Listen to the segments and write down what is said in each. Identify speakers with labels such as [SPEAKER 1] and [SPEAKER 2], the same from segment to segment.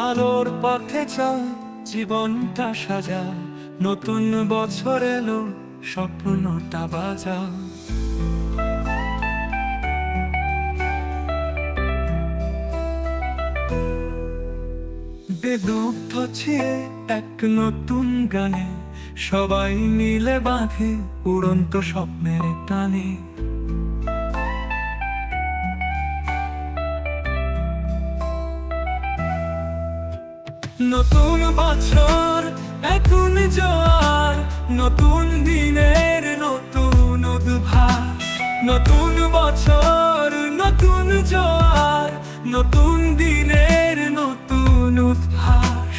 [SPEAKER 1] আলোর পথে চল, জীবনটা সাজা, নতুন বছর এলো, স্বপ্নটা বাজা। বেদুগ্ধ ছিয়ে এক নতুন গানে, সবাই মিলে বাঁধে উড়ন্ত স্বপ্নের টানে। নতুন বছর এখন জোয়ার, নতুন দিনের নতুন উদ্ভাস। নতুন বছর নতুন জোয়ার, নতুন দিনের নতুন উদ্ভাস।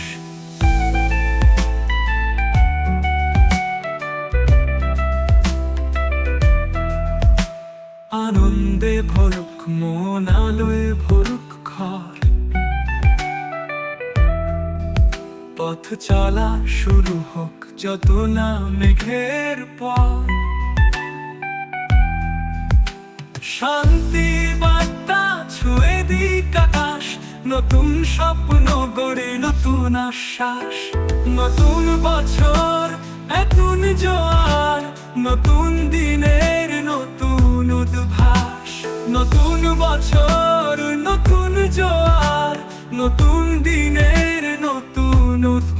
[SPEAKER 1] আনন্দে ভরুক মন, আলোয় ভরুক ঘর, পথ চলা শুরু হোক যত না মেঘের পর। শান্তি বার্তা ছুঁয়ে দিক আকাশ, নতুন স্বপ্ন গড়ে নতুন আশ্বাস। নতুন বছর এখন জোয়ার, নতুন দিনের নতুন উদ্ভাস। নতুন বছর নতুন জোয়ার, নতুন দিনের নতুন উদ্ভাস।